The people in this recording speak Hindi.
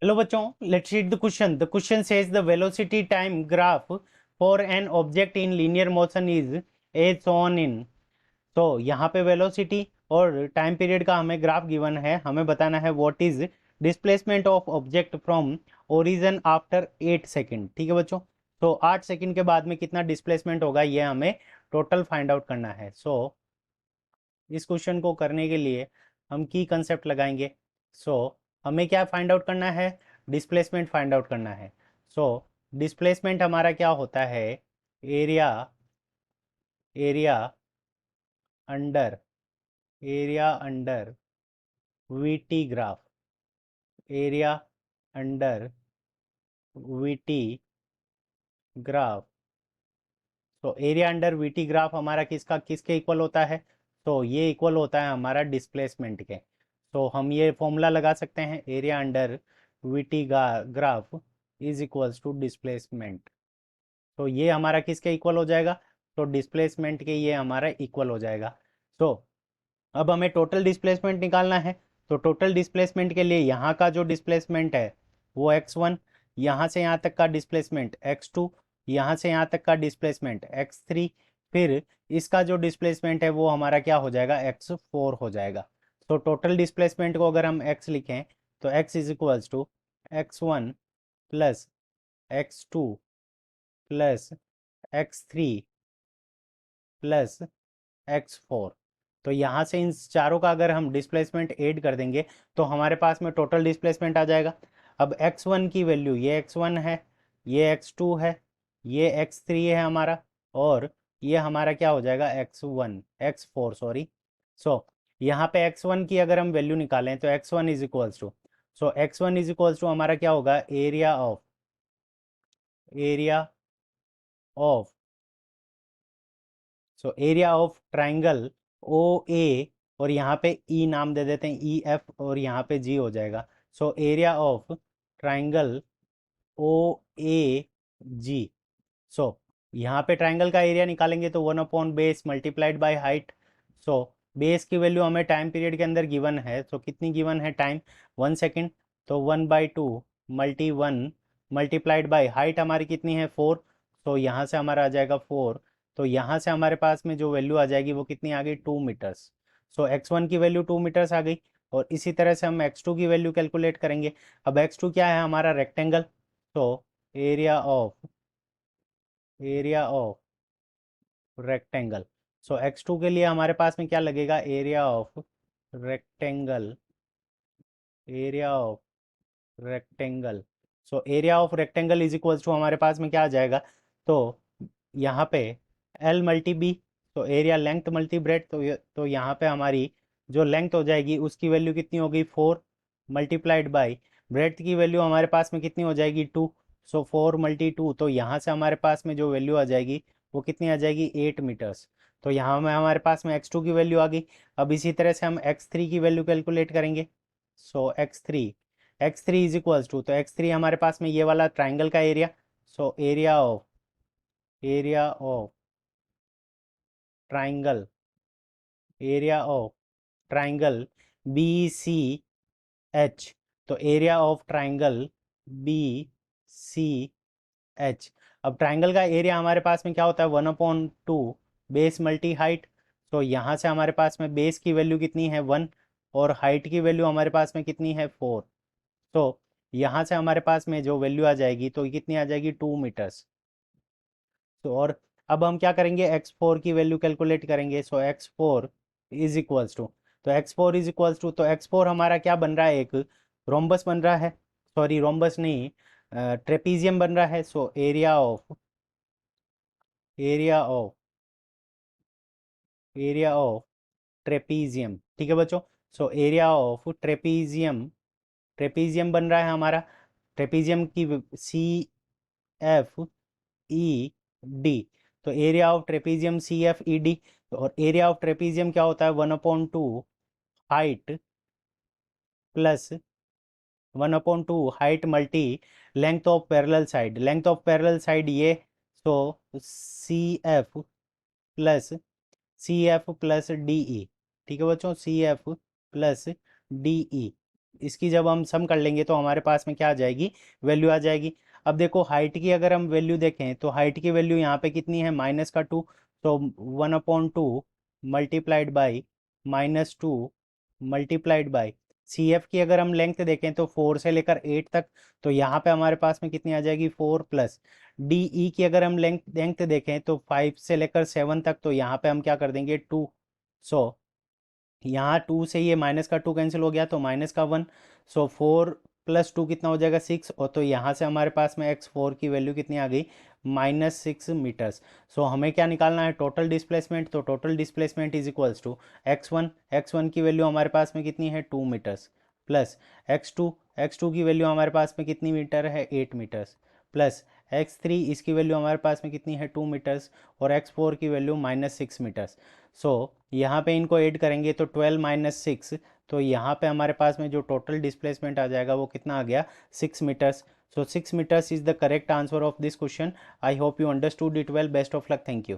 हेलो बच्चों, let's read the question. The question says the velocity time graph for an object in linear motion is as shown in. तो यहाँ पे वेलोसिटी और टाइम पीरियड का हमें ग्राफ गिवन है। हमें बताना है what is displacement of object from origin after 8 second. ठीक है बच्चों, तो 8 सेकेंड के बाद में कितना डिस्प्लेसमेंट होगा ये हमें टोटल फाइंड आउट करना है। इस क्वेश्चन को करने के लिए हम की कंसेप्ट लगाएंगे। सो हमें क्या फाइंड आउट करना है? डिस्प्लेसमेंट फाइंड आउट करना है। सो डिस्प्लेसमेंट हमारा क्या होता है? Area area under area under VT graph, area under VT graph. तो एरिया अंडर वीटी ग्राफ हमारा किसके इक्वल होता है? तो ये इक्वल होता है हमारा डिस्प्लेसमेंट के। तो हम ये फॉर्मूला लगा सकते हैं, area under VT graph is equals to displacement. तो ये हमारा किसके इक्वल हो जाएगा? तो डिस्प्लेसमेंट के ये हमारा इक्वल हो जाएगा। तो अब हमें टोटल डिस्प्लेसमेंट निकालना है। तो टोटल डिस्प्लेसमेंट के लिए यहाँ का जो डिस्प्लेसमेंट है वो x1, यहाँ से यहाँ तक का डिस्प्लेसमेंट x2, यहाँ से यहाँ तक का डिस्प्लेसमेंट x3, फिर इसका जो डिस्प्लेसमेंट है वो हमारा क्या हो जाएगा? x4 हो जाएगा। तो टोटल डिस्प्लेसमेंट को अगर हम x लिखें तो x is equals to x1 plus x2 plus x3 plus x4। तो यहाँ से इन चारों का अगर हम डिस्प्लेसमेंट ऐड कर देंगे तो हमारे पास में टोटल डिस्प्लेसमेंट आ जाएगा। अब x1 की वैल्यू, ये x1 है, ये x2 है, ये x3 है हमारा, और ये हमारा क्या हो जाएगा? x4 sorry. सो यहाँ पे x1 की अगर हम वैल्यू निकालें तो x1 is equals to, x1 is equals to हमारा क्या होगा? Area of area of triangle O A, और यहाँ पे ई नाम दे देते हैं, ई एफ, और यहाँ पे जी हो जाएगा। एरिया ऑफ ट्राइंगल ओ ए जी। सो यहाँ पे ट्राइंगल का एरिया निकालेंगे तो 1 upon base multiplied by height. So base की वैल्यू हमें टाइम पीरियड के अंदर गिवन है, तो कितनी गिवन है? Time 1 second. तो 1/2 मल्टी 1 मल्टीप्लाइड बाय हाइट हमारी कितनी है? 4। तो यहाँ से हमारा आ जाएगा 4। तो यहाँ से हमारे पास में जो वैल्यू आ जाएगी वो कितनी आ गई? 2 मीटर्स। x1 की वैल्यू 2 मीटर्स आ गई। और इसी तरह से हम x2 की वैल्यू कैलकुलेट करेंगे। अब x2 क्या है? हमारा रेक्टेंगल। तो एरिया ऑफ रेक्टेंगल। x2 के लिए हमारे पास में क्या लगेगा? Rectangle area of rectangle area of rectangle is equals to हमारे पास में क्या आ जाएगा? तो यहाँ पे L मल्टी बी, तो एरिया लेंथ मल्टी ब्रेड। तो यहाँ पे हमारी जो लेंथ हो जाएगी उसकी वैल्यू कितनी होगी? 4 मल्टीप्लाइड बाई ब्रेड की वैल्यू हमारे पास में कितनी हो जाएगी? 2। 4 × 2, तो यहाँ से हमारे पास में जो वैल्यू आ जाएगी वो कितनी आ जाएगी? 8 मीटर्स। तो यहाँ में हमारे पास में x2 की वैल्यू आ गई। अब इसी तरह से हम x3 की वैल्यू कैलकुलेट करेंगे। X three is equals to, तो x3 हमारे पास में ये वाला ट्राइंगल का area. Area of triangle area of triangle B C H. तो area of triangle B C H. अब ट्राइंगल का एरिया हमारे पास में क्या होता है? 1/2 बेस मल्टी हाइट। तो यहाँ से हमारे पास में बेस की वैल्यू कितनी है? 1, और हाइट की वैल्यू हमारे पास में कितनी है? 4। तो यहाँ से हमारे पास में जो वैल्यू आ जाएगी तो कितनी आ जाएगी? 2 मीटर्स। और अब हम क्या करेंगे? x4 की वैल्यू कैलकुलेट करेंगे। x4 इज इक्वल्स टू, तो x4 हमारा क्या बन रहा है? एक रोम्बस बन रहा है, सॉरी रोम्बस नहीं, ट्रेपीजियम बन रहा है। Area of area of trapezium. ठीक है बच्चों। एरिया ऑफ ट्रेपीजियम बन रहा है हमारा। ट्रेपीजियम की CFED। तो एरिया ऑफ ट्रेपीजियम CFED। और एरिया ऑफ ट्रेपीजियम क्या होता है? 1/2 height plus 1/2 height multi length of parallel side ये। सो सी एफ प्लस DE। ठीक है बच्चों, CF प्लस DE। इसकी जब हम सम कर लेंगे तो हमारे पास में क्या आ जाएगी, वैल्यू आ जाएगी। अब देखो हाइट की अगर हम वैल्यू देखें तो हाइट की वैल्यू यहाँ पे कितनी है, -2, तो 1/2 multiplied by -2 multiplied by C F की अगर हम लेंथ देखें तो 4 से लेकर 8 तक, तो यहाँ पे हमारे पास में कितनी आ जाएगी, 4 प्लस डी ई की अगर हम लेंथ देखें तो 5 से लेकर 7 तक, तो यहाँ पे हम क्या कर देंगे 2। सो यहाँ 2 से ये माइनस का 2 कैंसिल हो गया तो -1, सो 4 + 2 कितना हो जाएगा 6, और तो यहाँ से हमारे पास में x4 की वैल्यू कितनी आ गई, -6 मीटर्स। सो हमें क्या निकालना है, टोटल डिस्प्लेसमेंट, तो total displacement is equals to x1 की वैल्यू हमारे पास में कितनी है 2 मीटर्स, प्लस x2 की वैल्यू हमारे पास में कितनी मीटर है 8 मीटर्स, प्लस x3 इसकी वैल्यू हमारे पास में कितनी है 2 मीटर्स, और x4 की वैल्यू -6 मीटर्स। सो यहाँ पे इनको ऐड करेंगे तो 12 - 6, तो यहाँ पे हमारे पास में जो टोटल डिस्प्लेसमेंट आ जाएगा वो कितना आ गया, 6 metres. So 6 metres is the correct answer of this question. I hope you understood it well. Best of luck. Thank you.